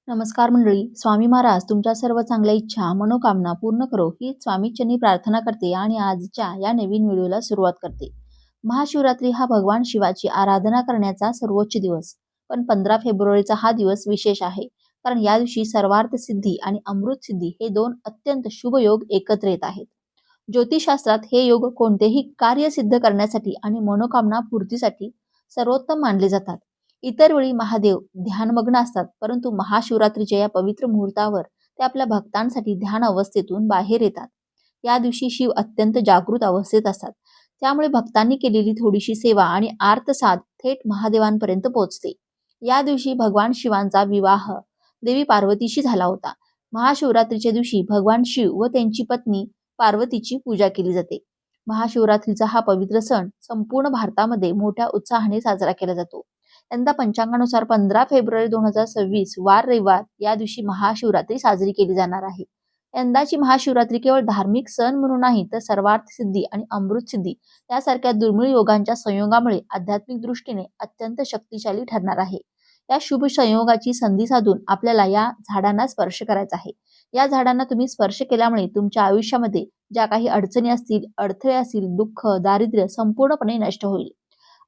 नमस्कार मंडळी. स्वामी महाराज तुमच्या सर्व चांगल्या इच्छा, मनोकामना पूर्ण करो ही स्वामीचरणी प्रार्थना करते आणि आजच्या या नवीन व्हिडिओला सुरुवात करते. महाशिवरात्री हा भगवान शिवाची आराधना करण्याचा सर्वोच्च दिवस. पण 15 फेब्रुवारीचा हा दिवस विशेष आहे. कारण या दिवशी सर्वार्थ सिद्धी आणि अमृत सिद्धी हे दोन अत्यंत शुभ योग एकत्र येत आहेत. ज्योतिषशास्त्रात हे योग कोणतेही कार्य सिद्ध करण्यासाठी आणि मनोकामना पूर्तीसाठी सर्वोत्तम मानले जातात. इतर वेळी महादेव ध्यानमग्न असतात, परंतु महाशिवरात्रीच्या या पवित्र मुहूर्तावर ते आपल्या भक्तांसाठी ध्यान अवस्थेतून बाहेर येतात. या दिवशी शिव अत्यंत जागृत अवस्थेत असतात. त्यामुळे भक्तांनी केलेली थोडीशी सेवा आणि आर्तसाद थेट महादेवांपर्यंत पोहोचते. या दिवशी भगवान शिवांचा विवाह देवी पार्वतीशी झाला होता. महाशिवरात्रीच्या दिवशी भगवान शिव व त्यांची पत्नी पार्वतीची पूजा केली जाते. महाशिवरात्रीचा हा पवित्र सण संपूर्ण भारतामध्ये मोठ्या उत्साहाने साजरा केला जातो. यंदा पंचांगानुसार 15 फेब्रुवारी 2026 वार रविवार या दिवशी महाशिवरात्री साजरी केली जाणार आहे. यंदाची महाशिवरात्री केवळ धार्मिक सण म्हणून नाही, तर सर्वार्थ सिद्धी आणि अमृत सिद्धी यासारख्या दुर्मिळ योगांच्या संयोगामुळे आध्यात्मिक दृष्टीने अत्यंत शक्तिशाली ठरणार आहे. या शुभ संयोगाची संधी साधून आपल्याला या झाडांना स्पर्श करायचा आहे. या झाडांना तुम्ही स्पर्श केल्यामुळे तुमच्या आयुष्यामध्ये ज्या काही अडचणी असतील, अडथळे असतील, दुःख, दारिद्र्य संपूर्णपणे नष्ट होईल.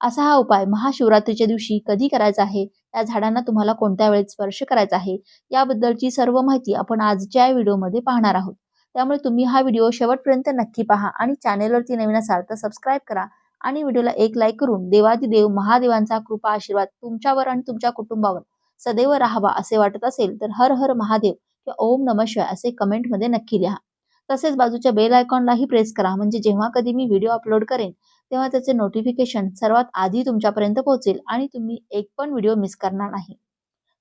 असा हा उपाय महाशिवरात्रीच्या दिवशी कधी करायचा आहे, त्या झाडांना तुम्हाला कोणत्या वेळेत स्पर्श करायचा आहे, याबद्दलची सर्व माहिती आपण आजच्या या व्हिडिओमध्ये पाहणार आहोत. त्यामुळे तुम्ही हा व्हिडिओ शेवटपर्यंत नक्की पहा आणि चॅनेलवरती नवीन असाल तर सबस्क्राईब करा आणि व्हिडिओला एक लाईक करून देवादिदेव महादेवांचा कृपा आशीर्वाद तुमच्यावर आणि तुमच्या कुटुंबावर सदैव राहावा असे वाटत असेल तर हर हर महादेव किंवा ओम नमः शिवाय असे कमेंटमध्ये नक्की लिहा. तसेच बाजूच्या बेल आयकॉनलाही प्रेस करा, म्हणजे जेव्हा कधी मी व्हिडिओ अपलोड करेन तेव्हा त्याचे नोटिफिकेशन सर्वात आधी तुमच्यापर्यंत पोहोचेल आणि तुम्ही एक पण व्हिडिओ मिस करणार नाही.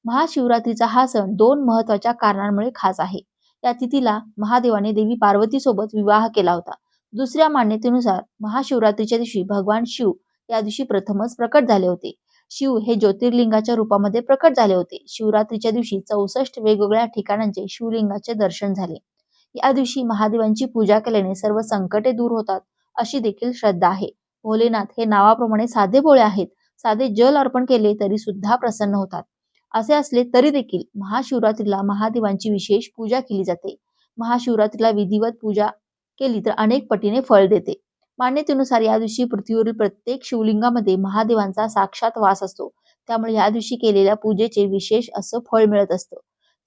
महाशिवरात्रीचा हा सण दोन महत्त्वाच्या कारणांमुळे खास आहे. या तिथीला महादेवाने देवी पार्वतीसोबत विवाह केला होता. दुसऱ्या मान्यतेनुसार महाशिवरात्रीच्या दिवशी भगवान शिव या दिवशी प्रथमच प्रकट झाले होते. शिव हे ज्योतिर्लिंगाच्या रूपामध्ये प्रकट झाले होते. शिवरात्रीच्या दिवशी 64 वेगवेगळ्या ठिकाणांचे शिवलिंगाचे दर्शन झाले. या दिवशी महादेवांची पूजा केल्याने सर्व संकटे दूर होतात अशी देखील श्रद्धा आहे. भोलेनाथ हे नावाप्रमाणे साधे भोळे आहेत. साधे जल अर्पण केले तरी सुद्धा प्रसन्न होतात. असे असले तरी देखील महाशिवरात्रीला महादेवांची विशेष पूजा केली जाते. महाशिवरात्रीला विधिवत पूजा केली तर अनेक पटीने फळ देते. मान्यतेनुसार या दिवशी पृथ्वीवरील प्रत्येक शिवलिंगामध्ये महादेवांचा साक्षात वास असतो. त्यामुळे या दिवशी केलेल्या पूजेचे विशेष असं फळ मिळत असतं.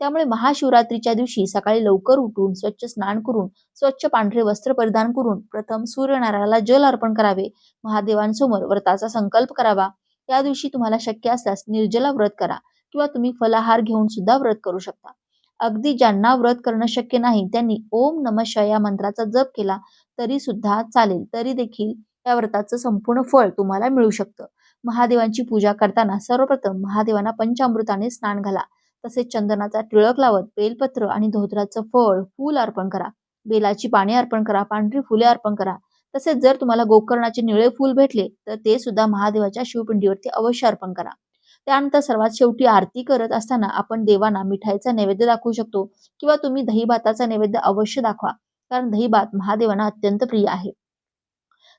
त्यामुळे महाशिवरात्रीच्या दिवशी सकाळी लवकर उठून स्वच्छ स्नान करून स्वच्छ पांढरे वस्त्र परिधान करून प्रथम सूर्यनारायणाला जल अर्पण करावे. महादेवांसमोर व्रताचा संकल्प करावा. या दिवशी तुम्हाला शक्य असल्यास निर्जला व्रत करा किंवा तुम्ही फलाहार घेऊन सुद्धा व्रत करू शकता. अगदी ज्यांना व्रत करणं शक्य नाही त्यांनी ओम नमः शिवाय या मंत्राचा जप केला तरी सुद्धा चालेल. तरी देखील या व्रताचं संपूर्ण फळ तुम्हाला मिळू शकतं. महादेवांची पूजा करताना सर्वप्रथम महादेवांना पंचामृताने स्नान घाला. तसेच चंदनाचा टिळक लावत बेलपत्र आणि धोत्राचं फळ, फूल अर्पण करा. बेलाची पाने अर्पण करा, पांढरी फुले अर्पण करा. तसेच जर तुम्हाला गोकर्णाचे निळे फूल भेटले तर ते सुद्धा महादेवाच्या शिवपिंडीवरती अवश्य अर्पण करा. त्यानंतर सर्वात शेवटी आरती करत असताना आपण देवांना मिठाईचा नैवेद्य दाखवू शकतो किंवा तुम्ही दही भाताचा नैवेद्य अवश्य दाखवा, कारण दही भात महादेवांना अत्यंत प्रिय आहे.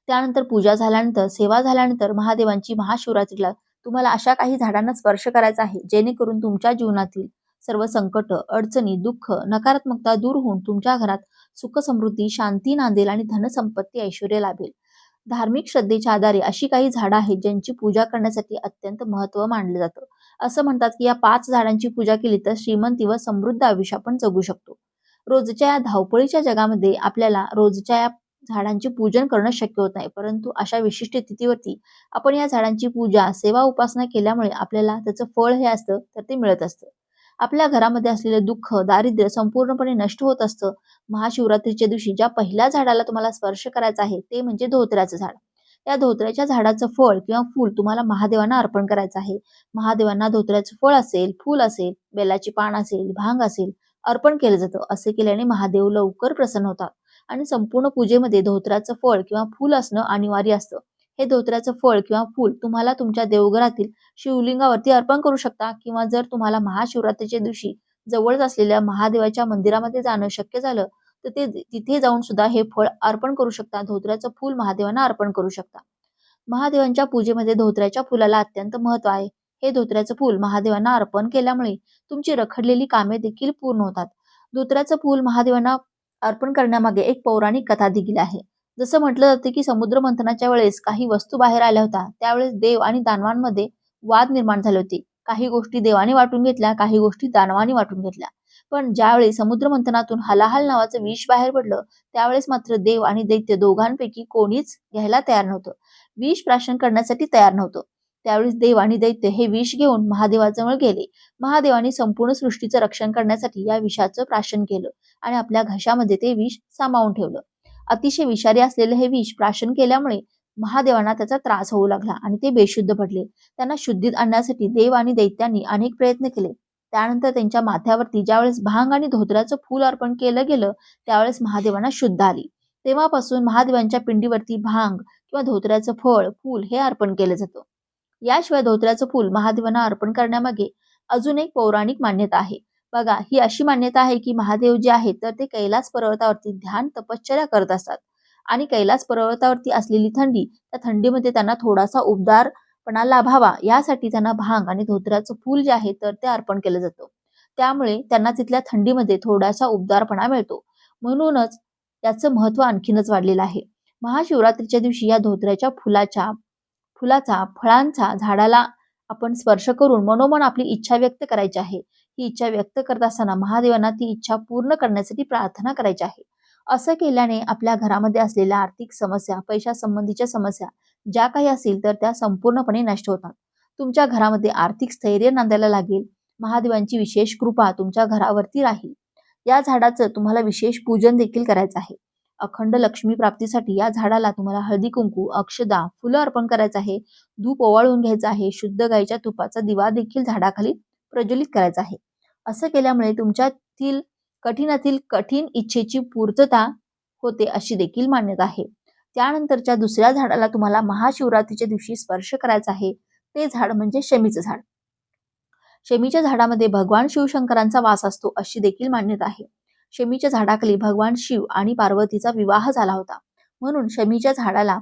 त्यानंतर पूजा झाल्यानंतर, सेवा झाल्यानंतर महादेवांची महाशिवरात्रीला तुम्हाला अशा काही झाडांना स्पर्श करायचा आहे जेणेकरून तुमच्या जीवनातील सर्व संकट, अडचणी, दुःख, नकारात्मकता दूर होऊन तुमच्या घरात सुख समृद्धी, शांती नांदेल आणि धनसंपत्ती, ऐश्वर्य लाभेल. धार्मिक श्रद्धेच्या आधारे अशी काही झाडं आहेत ज्यांची पूजा करण्यासाठी अत्यंत महत्त्व मानलं जातं. असं म्हणतात की या 5 झाडांची पूजा केली तर श्रीमंती व समृद्ध आयुष्य आपण जगू शकतो. रोजच्या या धावपळीच्या जगामध्ये आपल्याला रोजच्या या झाडांचे पूजन करणं शक्य होत नाही, परंतु अशा विशिष्ट तिथीवरती आपण या झाडांची पूजा, सेवा, उपासना केल्यामुळे आपल्याला त्याचं फळ हे असतं तर ते मिळत असतं. आपल्या घरामध्ये असलेलं दुःख, दारिद्र्य संपूर्णपणे नष्ट होत असतं. महाशिवरात्रीच्या दिवशी ज्या पहिल्या झाडाला तुम्हाला स्पर्श करायचा आहे ते म्हणजे धोत्र्याचं झाड. या धोत्र्याच्या झाडाचं फळ किंवा फूल तुम्हाला महादेवांना अर्पण करायचं आहे. महादेवांना धोत्र्याचं फळ असेल, फूल असेल, बेलाची पान असेल, भांग असेल अर्पण केलं जातं. असे केल्याने महादेव लवकर प्रसन्न होतात आणि संपूर्ण पूजेमध्ये धोत्र्याचं फळ किंवा फूल असणं अनिवार्य असतं. हे धोत्र्याचं फळ किंवा फूल तुम्हाला तुमच्या देवघरातील शिवलिंगावरती अर्पण करू शकता किंवा जर तुम्हाला महाशिवरात्रीच्या दिवशी जवळच असलेल्या महादेवाच्या मंदिरामध्ये जाणं शक्य झालं तर ते तिथे जाऊन सुद्धा हे फळ अर्पण करू शकता. धोत्र्याचं फूल महादेवांना अर्पण करू शकता. महादेवांच्या पूजेमध्ये धोत्र्याच्या फुलाला अत्यंत महत्त्व आहे. हे धोत्र्याचं फूल महादेवांना अर्पण केल्यामुळे तुमची रखडलेली कामे देखील पूर्ण होतात. धोत्र्याचं फूल महादेवांना अर्पण करण्यामागे एक पौराणिक कथा देखील आहे. जसं म्हटलं जातं की समुद्र मंथनाच्या वेळेस काही वस्तू बाहेर आल्या होत्या. त्यावेळेस देव आणि दानवांमध्ये वाद निर्माण झाले होते. काही गोष्टी देवाने वाटून घेतल्या, काही गोष्टी दानवाने वाटून घेतल्या. पण ज्यावेळी समुद्र मंथनातून हलाहल नावाचं विष बाहेर पडलं, त्यावेळेस मात्र देव आणि दैत्य दोघांपैकी कोणीच घ्यायला तयार नव्हतं. विष प्राशन करण्यासाठी तयार नव्हतं. त्यावेळेस देव आणि दैत्य हे विष घेऊन महादेवाजवळ गेले. महादेवाने संपूर्ण सृष्टीचं रक्षण करण्यासाठी या विषाचं प्राशन केलं आणि आपल्या घशामध्ये ते विष सामावून ठेवलं. अतिशय विषारी असलेलं हे विष प्राशन केल्यामुळे महादेवांना त्याचा त्रास होऊ लागला आणि ते बेशुद्ध पडले. त्यांना शुद्धीत आणण्यासाठी देव आणि दैत्यांनी अनेक प्रयत्न केले. त्यानंतर त्यांच्या माथ्यावरती ज्यावेळेस भांग आणि धोत्र्याचं फूल अर्पण केलं गेलं, त्यावेळेस महादेवांना शुद्ध आली. तेव्हापासून महादेवांच्या पिंडीवरती भांग किंवा धोत्र्याचं फूल हे अर्पण केलं जातं. याशिवाय धोत्र्याचं फूल महादेवांना अर्पण करण्यामागे अजून एक पौराणिक मान्यता आहे. बघा, ही अशी मान्यता आहे की महादेव जे आहेत तर ते कैलास पर्वतावरती ध्यान तपश्चर्या करत असतात आणि कैलास पर्वतावरती असलेली थंडी, त्या थंडीमध्ये त्यांना थोडासा उबदारपणा लाभावा यासाठी त्यांना भांग आणि धोत्र्याचं फूल जे आहे तर ते अर्पण केलं जातं. त्यामुळे त्यांना तिथल्या थंडीमध्ये थोडासा उबदारपणा मिळतो. म्हणूनच याचं महत्व आणखीनच वाढलेलं आहे. महाशिवरात्रीच्या दिवशी या धोत्र्याच्या फुलाचा, फळांचा झाडाला आपण स्पर्श करून मनोमन आपली इच्छा व्यक्त करायची आहे. ही इच्छा व्यक्त करत असताना महादेवांना ती इच्छा पूर्ण करण्यासाठी प्रार्थना करायची आहे. असं केल्याने आपल्या घरामध्ये असलेल्या आर्थिक समस्या, पैशासंबंधीच्या समस्या ज्या काही असतील तर त्या संपूर्णपणे नष्ट होतात. तुमच्या घरामध्ये आर्थिक स्थैर्य नांदायला लागेल. महादेवांची विशेष कृपा तुमच्या घरावरती राहील. या झाडाचं तुम्हाला विशेष पूजन देखील करायचं आहे. अखंड लक्ष्मी प्राप्तीसाठी या झाडाला तुम्हाला हळदी कुंकू, अक्षदा, फुलं अर्पण करायचं आहे. धूप ओवाळून घ्यायचं आहे. शुद्ध गाईच्या तुपाचा दिवा देखील झाडाखाली प्रज्वलित करायचा आहे. असं केल्यामुळे तुमच्यातील कठीणातील कठीण इच्छेची पूर्तता होते अशी देखील मान्यता आहे. त्यानंतरच्या दुसऱ्या झाडाला तुम्हाला महाशिवरात्रीच्या दिवशी स्पर्श करायचा आहे. ते झाड म्हणजे शमीचं झाड. शमीच्या झाडामध्ये भगवान शिवशंकरांचा वास असतो अशी देखील मान्यता आहे. शमीच्या झाडाखाली भगवान शिव आणि पार्वतीचा विवाह झाला होता. म्हणून शमीच्या झाडाला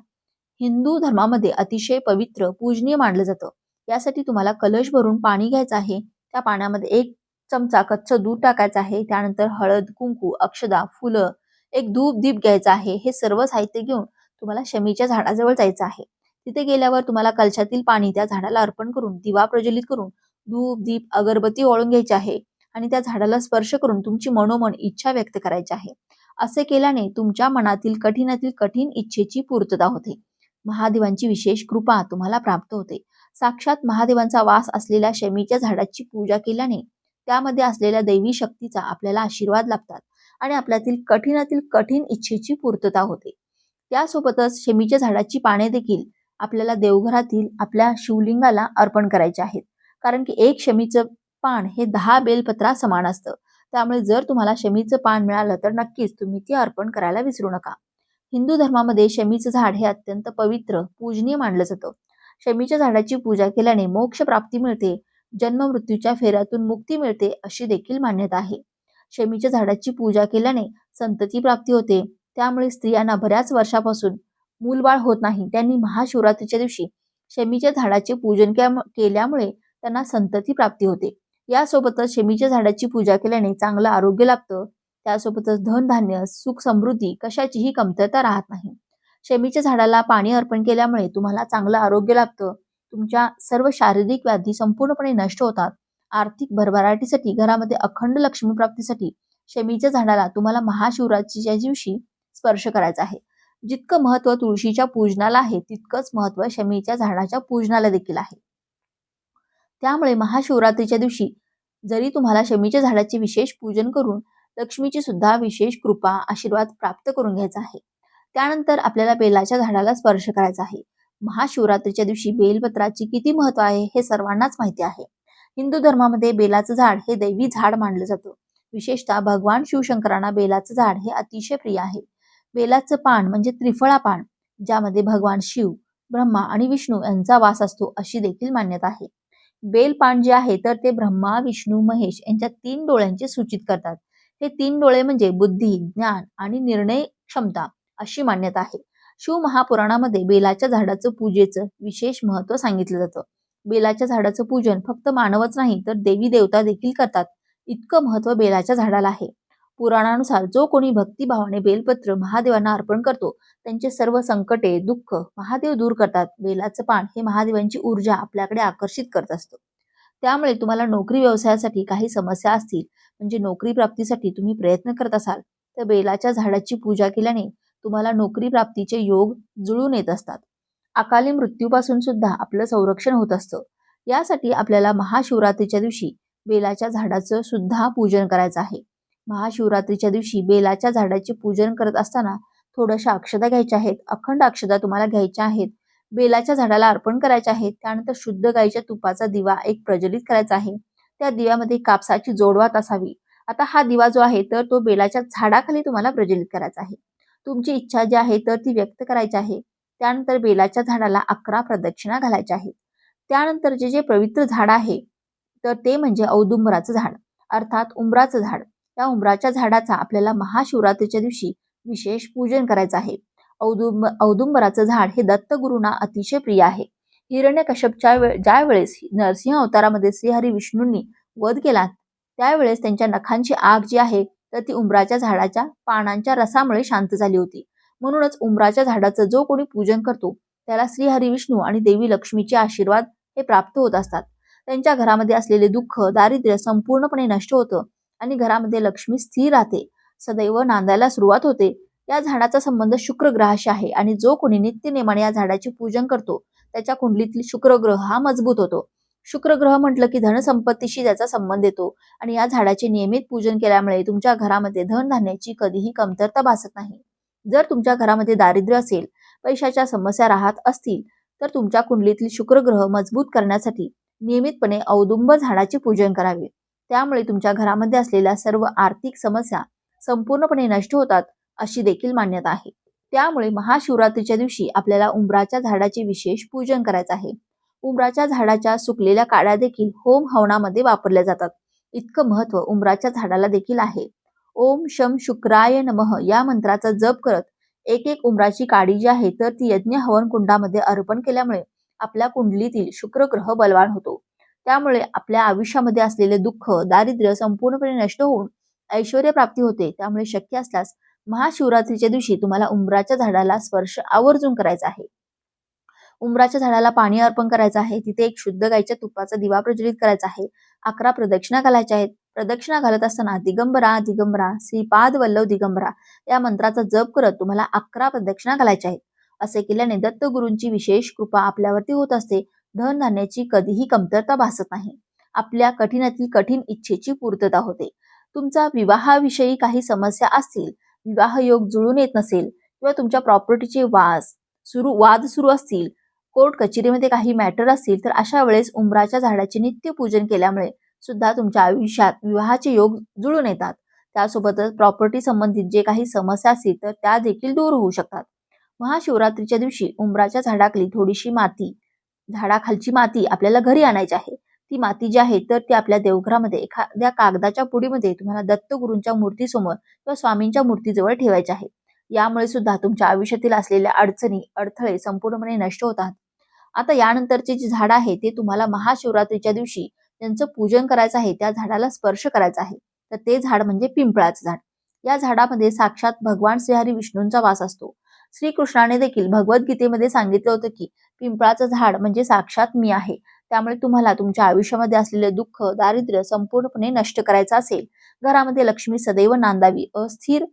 हिंदू धर्मामध्ये अतिशय पवित्र, पूजनीय मानलं जातं. यासाठी तुम्हाला कलश भरून पाणी घ्यायचं आहे. त्या पाण्यामध्ये 1 चमचा कच्चं दूध टाकायचं आहे. त्यानंतर हळद, कुंकू, अक्षदा, फुलं, एक धूप दीप घ्यायचा आहे. हे सर्व साहित्य घेऊन तुम्हाला शमीच्या झाडाजवळ जायचं आहे. तिथे गेल्यावर तुम्हाला कलशातील पाणी त्या झाडाला अर्पण करून, दिवा प्रज्वलित करून, धूप दीप अगरबत्ती ओवाळून घ्यायची आहे आणि त्या झाडाला स्पर्श करून तुमची मनोमन इच्छा व्यक्त करायची आहे. असे केल्याने तुमच्या मनातील कठीणातील कठीण इच्छेची पूर्तता होते. महादेवांची विशेष कृपा तुम्हाला प्राप्त होते. साक्षात महादेवांचा वास असलेल्या शमीच्या झाडाची पूजा केल्याने त्यामध्ये असलेल्या दैवी शक्तीचा आपल्याला आशीर्वाद लाभतात आणि आपल्यातील कठीणातील कठीण इच्छेची पूर्तता होते. त्यासोबतच शमीच्या झाडाची पाने देखील आपल्याला देवघरातील आपल्या शिवलिंगाला अर्पण करायचे आहेत. कारण की एक शमीचं पान हे 10 बेलपत्रा समान असतं. त्यामुळे जर तुम्हाला शमीचं पान मिळालं तर नक्कीच तुम्ही ते अर्पण करायला विसरू नका. हिंदू धर्मामध्ये शमीचं झाड हे अत्यंत पवित्र, पूजनीय मानलं जातं. शमीच्या झाडाची पूजा केल्याने मोक्ष प्राप्ती मिळते, जन्म मृत्यूच्या फेऱ्यातून मुक्ती मिळते अशी देखील मान्यता आहे. शमीच्या झाडाची पूजा केल्याने संतती प्राप्ती होते. त्यामुळे स्त्रियांना बऱ्याच वर्षापासून मूलबाळ होत नाही, त्यांनी महाशिवरात्रीच्या दिवशी शमीच्या झाडाचे पूजन केल्यामुळे त्यांना संतती प्राप्ती होते. यासोबतच शमीच्या झाडाची पूजा केल्याने चांगलं आरोग्य लाभतं. त्यासोबतच धनधान्य, सुख समृद्धी कशाचीही कमतरता राहत नाही. शमीच्या झाडाला पाणी अर्पण केल्यामुळे तुम्हाला चांगलं आरोग्य लाभतं. तुमच्या सर्व शारीरिक व्याधी संपूर्णपणे नष्ट होतात. आर्थिक भरभराटीसाठी, घरामध्ये अखंड लक्ष्मी प्राप्तीसाठी शमीच्या झाडाला तुम्हाला महाशिवरात्रीच्या दिवशी स्पर्श करायचा आहे. जितकं महत्व तुळशीच्या पूजनाला आहे तितकंच महत्व शमीच्या झाडाच्या पूजनाला देखील आहे. त्यामुळे महाशिवरात्रीच्या दिवशी जरी तुम्हाला शमीच्या झाडाचे विशेष पूजन करून लक्ष्मीची सुद्धा विशेष कृपा, आशीर्वाद प्राप्त करून घ्यायचा आहे. त्यानंतर आपल्याला बेलाच्या झाडाला स्पर्श करायचा आहे. महाशिवरात्रीच्या दिवशी बेलपत्राची किती महत्व आहे हे सर्वांनाच माहिती आहे. हिंदू धर्मामध्ये बेलाचं झाड हे दैवी झाड मानलं जातं. विशेषतः भगवान शिवशंकरांना बेलाचं झाड हे अतिशय प्रिय आहे. बेलाचं पान म्हणजे त्रिफळा पान, ज्यामध्ये भगवान शिव, ब्रह्मा आणि विष्णू यांचा वास असतो अशी देखील मान्यता आहे. बेल पान जे आहे तर ते ब्रह्मा, विष्णू, महेश यांच्या 3 डोळ्यांचे सूचित करतात. हे 3 डोळे म्हणजे बुद्धी, ज्ञान आणि निर्णय क्षमता अशी मान्यता आहे. शिव महापुराणामध्ये बेलाच्या झाडाचं पूजेचं विशेष महत्व सांगितलं जातं. बेलाच्या झाडाचं पूजन फक्त मानवच नाही तर देवी देवता देखील करतात. इतकं महत्त्व बेलाच्या झाडाला आहे. पुराणानुसार जो कोणी भक्तिभावाने बेलपत्र महादेवांना अर्पण करतो त्यांचे सर्व संकटे, दुःख महादेव दूर करतात. बेलाचं पान हे महादेवांची ऊर्जा आपल्याकडे आकर्षित करत असतं. त्यामुळे तुम्हाला नोकरी व्यवसायासाठी काही समस्या असतील, म्हणजे नोकरी प्राप्तीसाठी तुम्ही प्रयत्न करत असाल, तर बेलाच्या झाडाची पूजा केल्याने तुम्हाला नोकरी प्राप्तीचे योग जुळून येत असतात. अकाली मृत्यूपासून सुद्धा आपलं संरक्षण होत असतं. यासाठी आपल्याला महाशिवरात्रीच्या दिवशी बेलाच्या झाडाचं सुद्धा पूजन करायचं आहे. महाशिवरात्रीच्या दिवशी बेलाच्या झाडाचे पूजन करत असताना थोड्याशा अक्षता घ्यायच्या आहेत. अखंड अक्षता तुम्हाला घ्यायच्या आहेत. बेलाच्या झाडाला अर्पण करायचे आहे. त्यानंतर शुद्ध गाईच्या तुपाचा दिवा एक प्रज्वलित करायचा आहे. त्या दिव्यामध्ये कापसाची जोडवात असावी. आता हा दिवा जो आहे तर तो बेलाच्या झाडाखाली तुम्हाला प्रज्वलित करायचा आहे. तुमची इच्छा जी आहे तर ती व्यक्त करायची आहे. त्यानंतर बेलाच्या झाडाला 11 प्रदक्षिणा घालायच्या आहेत. त्यानंतर जे पवित्र झाड आहे तर ते म्हणजे औदुंबराचं झाड, अर्थात उंबराचं झाड. त्या उंबराच्या झाडाचा आपल्याला महाशिवरात्रीच्या दिवशी विशेष पूजन करायचं आहे. औदुंबराचं झाड हे दत्तगुरूंना अतिशय प्रिय आहे. हिरण्यकश्यपच्या ज्या वेळेस नरसिंह अवतारामध्ये श्रीहरी विष्णूंनी वध केला, त्यावेळेस त्यांच्या नखांची आग जी आहे तर ती उंबराच्या झाडाच्या पानांच्या रसामुळे शांत झाली होती. म्हणूनच उंबराच्या झाडाचं जो कोणी पूजन करतो त्याला श्रीहरी विष्णू आणि देवी लक्ष्मीचे आशीर्वाद हे प्राप्त होत असतात. त्यांच्या घरामध्ये असलेले दुःख, दारिद्र्य संपूर्णपणे नष्ट होतं आणि घरामध्ये लक्ष्मी स्थिर राहते, सदैव नांदायला सुरुवात होते. या झाडाचा संबंध शुक्र ग्रहाशी आहे आणि जो कोणी नित्यनेमाने या झाडाचे पूजन करतो त्याच्या कुंडलीतील शुक्र ग्रह हा मजबूत होतो. शुक्र ग्रह म्हटलं की धनसंपत्तीशी त्याचा संबंध येतो आणि या झाडाचे नियमित पूजन केल्यामुळे तुमच्या घरामध्ये धनधान्याची कधीही कमतरता भासत नाही. जर तुमच्या घरामध्ये दारिद्र्य असेल, पैशाच्या समस्या राहत असतील, तर तुमच्या कुंडलीतील शुक्र ग्रह मजबूत करण्यासाठी नियमितपणे औदुंब झाडाचे पूजन करावे. त्यामुळे तुमच्या घरामध्ये असलेल्या सर्व आर्थिक समस्या संपूर्णपणे नष्ट होतात अशी देखील मान्यता आहे. त्यामुळे महाशिवरात्रीच्या दिवशी आपल्याला उंबराच्या झाडाचे विशेष पूजन करायचं आहे. उंबराच्या झाडाच्या सुकलेल्या काड्या देखील होम हवनामध्ये वापरल्या जातात. इतकं महत्त्व उंबराच्या झाडाला देखील आहे. ओम शम शुक्राय नमः या मंत्राचा जप करत एक एक उंबराची काडी जी आहे तर ती यज्ञ हवन कुंडामध्ये अर्पण केल्यामुळे आपल्या कुंडलीतील शुक्र ग्रह बलवान होतो. त्यामुळे आपल्या आयुष्यामध्ये असलेले दुःख, दारिद्र्य संपूर्णपणे नष्ट होऊन ऐश्वर्य प्राप्ती होते. त्यामुळे शक्य असल्यास महाशिवरात्रीच्या दिवशी तुम्हाला उंबराच्या झाडाला स्पर्श आवर्जून करायचा आहे. उंबराच्या झाडाला पाणी अर्पण करायचं आहे. तिथे एक शुद्ध गाईच्या तुपाचा दिवा प्रज्वलित करायचा आहे. 11 प्रदक्षिणा घालायच्या आहेत. प्रदक्षिणा घालत असताना दिगंबरा दिगंबरा श्रीपाद वल्लभ दिगंबरा या मंत्राचा जप करत तुम्हाला 11 प्रदक्षिणा घालायच्या आहेत. असे केल्याने दत्तगुरूंची विशेष कृपा आपल्यावरती होत असते. धनधान्याची कधीही कमतरता भासत नाही. आपल्या कठीणातील कठीण इच्छेची पूर्तता होते. तुमचा विवाहाविषयी काही समस्या असतील, विवाह योग जुळून येत नसेल किंवा तुमच्या प्रॉपर्टीचे वाद सुरू असतील, कोर्ट कचेरीमध्ये काही मॅटर असतील, तर अशा वेळेस उंबराच्या झाडाचे नित्य पूजन केल्यामुळे सुद्धा तुमच्या आयुष्यात विवाहाचे योग जुळून येतात. त्यासोबतच प्रॉपर्टी संबंधित जे काही समस्या असतील तर त्या देखील दूर होऊ शकतात. महाशिवरात्रीच्या दिवशी उंबराच्या झाडाखाली थोडीशी माती, झाडाखालची माती आपल्याला घरी आणायची आहे. ती माती जी आहे तर ती आपल्या देवघरामध्ये एखाद्या कागदाच्या पुडीमध्ये तुम्हाला दत्तगुरूंच्या मूर्तीसमोर किंवा स्वामींच्या मूर्तीजवळ ठेवायचे आहे. यामुळे सुद्धा तुमच्या आयुष्यातील असलेल्या अडचणी, अडथळे संपूर्णपणे नष्ट होतात. आता यानंतरचे जे झाड आहे ते तुम्हाला महाशिवरात्रीच्या दिवशी ज्यांचं पूजन करायचं आहे त्या झाडाला स्पर्श करायचा आहे. तर ते झाड म्हणजे पिंपळाचं झाड. या झाडामध्ये साक्षात भगवान श्रीहरी विष्णूंचा वास असतो. श्रीकृष्णाने देखील भगवद्गीतेमध्ये सांगितलं होतं की पिंपळाचं झाड म्हणजे साक्षात मी आहे. त्यामुळे तुम्हाला तुमच्या आयुष्यामध्ये असलेले दुःख, दारिद्र्य संपूर्णपणे नष्ट करायचं असेल, घरामध्ये लक्ष्मी सदैव नांदावी, अस्थिर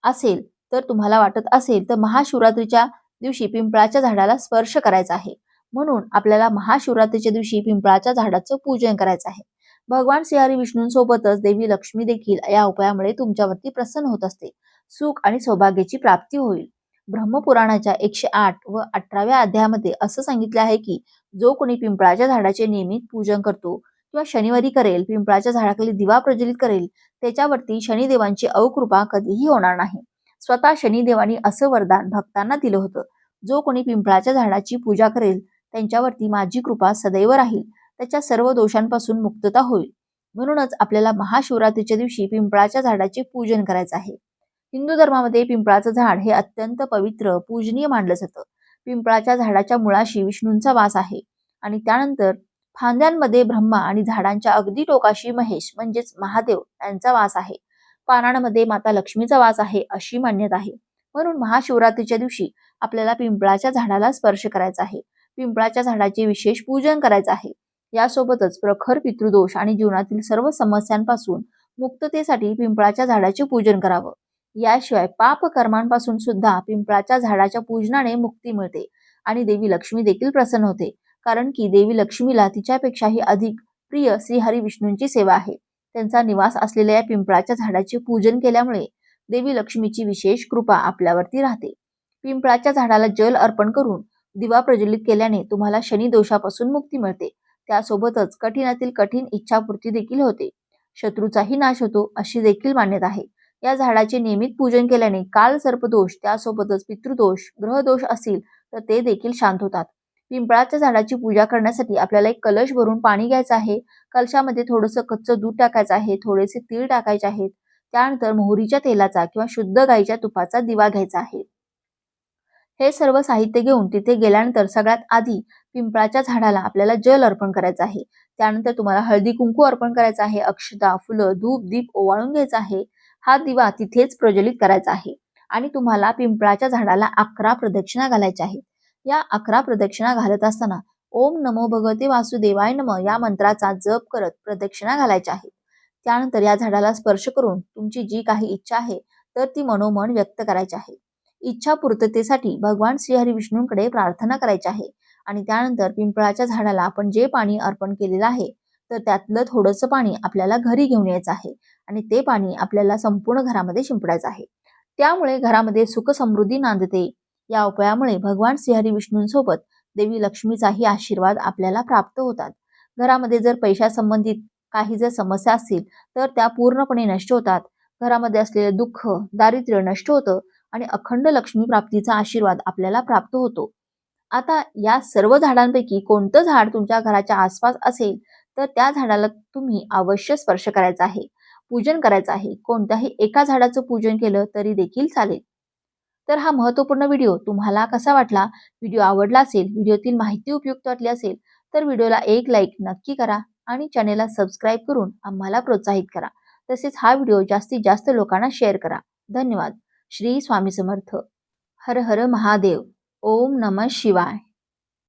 असेल, तर तुम्हाला वाटत असेल तर महाशिवरात्रीच्या दिवशी पिंपळाच्या झाडाला स्पर्श करायचा आहे. म्हणून आपल्याला महाशिवरात्रीच्या दिवशी पिंपळाच्या झाडाचं पूजन करायचं आहे. भगवान श्रीहरी विष्णूंसोबतच देवी लक्ष्मी देखील या उपायामुळे तुमच्यावरती प्रसन्न होत असते. सुख आणि सौभाग्याची प्राप्ती होईल. ब्रह्मपुराणाच्या 108 व 18व्या अध्यायामध्ये असं सांगितले आहे की जो कोणी पिंपळाच्या झाडाचे नियमित पूजन करतो किंवा शनिवारी करेल, पिंपळाच्या झाडाखाली दिवा प्रज्वलित करेल, त्याच्यावरती शनिदेवांची अवकृपा कधीही होणार नाही. स्वतः शनिदेवानी असं वरदान भक्तांना दिलं होतं, जो कोणी पिंपळाच्या झाडाची पूजा करेल त्यांच्यावरती माझी कृपा सदैव राहील, त्याच्या सर्व दोषांपासून मुक्तता होईल. म्हणूनच आपल्याला महाशिवरात्रीच्या दिवशी पिंपळाच्या झाडाचे पूजन करायचं आहे. हिंदू धर्मामध्ये पिंपळाचं झाड हे अत्यंत पवित्र, पूजनीय मानलं जातं. पिंपळाच्या झाडाच्या मुळाशी विष्णूंचा वास आहे आणि त्यानंतर फांद्यांमध्ये ब्रह्मा आणि झाडांच्या अगदी टोकाशी महेश म्हणजेच महादेव यांचा वास आहे. पानांमध्ये माता लक्ष्मीचा वास आहे अशी मान्यता आहे. म्हणून महाशिवरात्रीच्या दिवशी आपल्याला पिंपळाच्या झाडाला स्पर्श करायचा आहे. पिंपळाच्या झाडाचे विशेष पूजन करायचे आहे. यासोबतच प्रखर पितृदोष आणि जीवनातील सर्व समस्यांपासून मुक्ततेसाठी पिंपळाच्या झाडाचे पूजन करावं. याशिवाय पाप कर्मांपासून सुद्धा पिंपळाच्या झाडाच्या पूजनाने मुक्ती मिळते आणि देवी लक्ष्मी देखील प्रसन्न होते. कारण की देवी लक्ष्मीला तिच्यापेक्षाही अधिक प्रिय श्रीहरी विष्णूंची सेवा आहे. त्यांचा निवास असलेल्या या पिंपळाच्या झाडाचे पूजन केल्यामुळे देवी लक्ष्मीची विशेष कृपा आपल्यावरती राहते. पिंपळाच्या झाडाला जल अर्पण करून दिवा प्रज्वलित केल्याने तुम्हाला शनी दोषापासून मुक्ती मिळते. त्यासोबतच कठीणातील कठीण इच्छापूर्ती देखील होते. शत्रूचाही नाश होतो अशी देखील मान्यता आहे. या झाडाचे नियमित पूजन केल्याने काल सर्पदोष त्यासोबतच पितृदोष ग्रहदोष असतील तर ते देखील शांत होतात. पिंपळाच्या झाडाची पूजा करण्यासाठी आपल्याला एक कलश भरून पाणी घ्यायचं आहे. कलशामध्ये थोडंसं कच्चं दूध टाकायचं आहे, थोडेसे तीळ टाकायचे आहेत. त्यानंतर मोहरीच्या तेलाचा किंवा शुद्ध गाईच्या तुपाचा दिवा घ्यायचा आहे. हे सर्व साहित्य घेऊन तिथे गेल्यानंतर सगळ्यात आधी पिंपळाच्या झाडाला आपल्याला जल अर्पण करायचं आहे. त्यानंतर तुम्हाला हळदी कुंकू अर्पण करायचं आहे, अक्षता, फुलं, धूप, दीप ओवाळून घ्यायचा आहे. हा दिवा तिथेच प्रज्वलित करायचा आहे आणि तुम्हाला पिंपळाच्या झाडाला 11 प्रदक्षिणा घालायच्या आहेत. या 11 प्रदक्षिणा घालत असताना ओम नमो भगवते वासुदेवाय नमः या मंत्राचा जप करत प्रदक्षिणा घालायच्या आहेत. त्यानंतर या झाडाला स्पर्श करून तुमची जी काही इच्छा आहे तर ती मनोमन व्यक्त करायची आहे. इच्छा पूर्ततेसाठी भगवान श्रीहरी विष्णूंकडे प्रार्थना करायची आहे आणि त्यानंतर पिंपळाच्या झाडाला आपण जे पाणी अर्पण केलेलं आहे तर त्यातलं थोडंसं पाणी आपल्याला घरी घेऊन यायचं आहे आणि ते पाणी आपल्याला संपूर्ण घरामध्ये शिंपडायचं आहे. त्यामुळे घरामध्ये सुख समृद्धी नांदते. या उपायामुळे भगवान श्रीहरी विष्णूंसोबत देवी लक्ष्मीचाही आशीर्वाद आपल्याला प्राप्त होतात. घरामध्ये जर पैशासंबंधित काही जर समस्या असतील तर त्या पूर्णपणे नष्ट होतात. घरामध्ये असलेले दुःख, दारिद्र्य नष्ट होतं आणि अखंड लक्ष्मी प्राप्तीचा आशीर्वाद आपल्याला प्राप्त होतो. आता या सर्व झाडांपैकी कोणतं झाड तुमच्या घराच्या आसपास असेल तर त्या झाडाला तुम्ही अवश्य स्पर्श करायचा आहे, पूजन करायचं आहे. कोणत्याही एका झाडाचं पूजन केलं तरी देखील चालेल. तर हा महत्त्वपूर्ण व्हिडिओ तुम्हाला कसा वाटला? व्हिडिओ आवडला असेल, व्हिडिओतील माहिती उपयुक्त वाटली असेल तर व्हिडिओला एक लाईक नक्की करा आणि चॅनेलला सबस्क्राईब करून आम्हाला प्रोत्साहित करा. तसेच हा व्हिडिओ जास्तीत जास्त लोकांना शेअर करा. धन्यवाद. श्री स्वामी समर्थ. हर हर महादेव. ओम नमः शिवाय.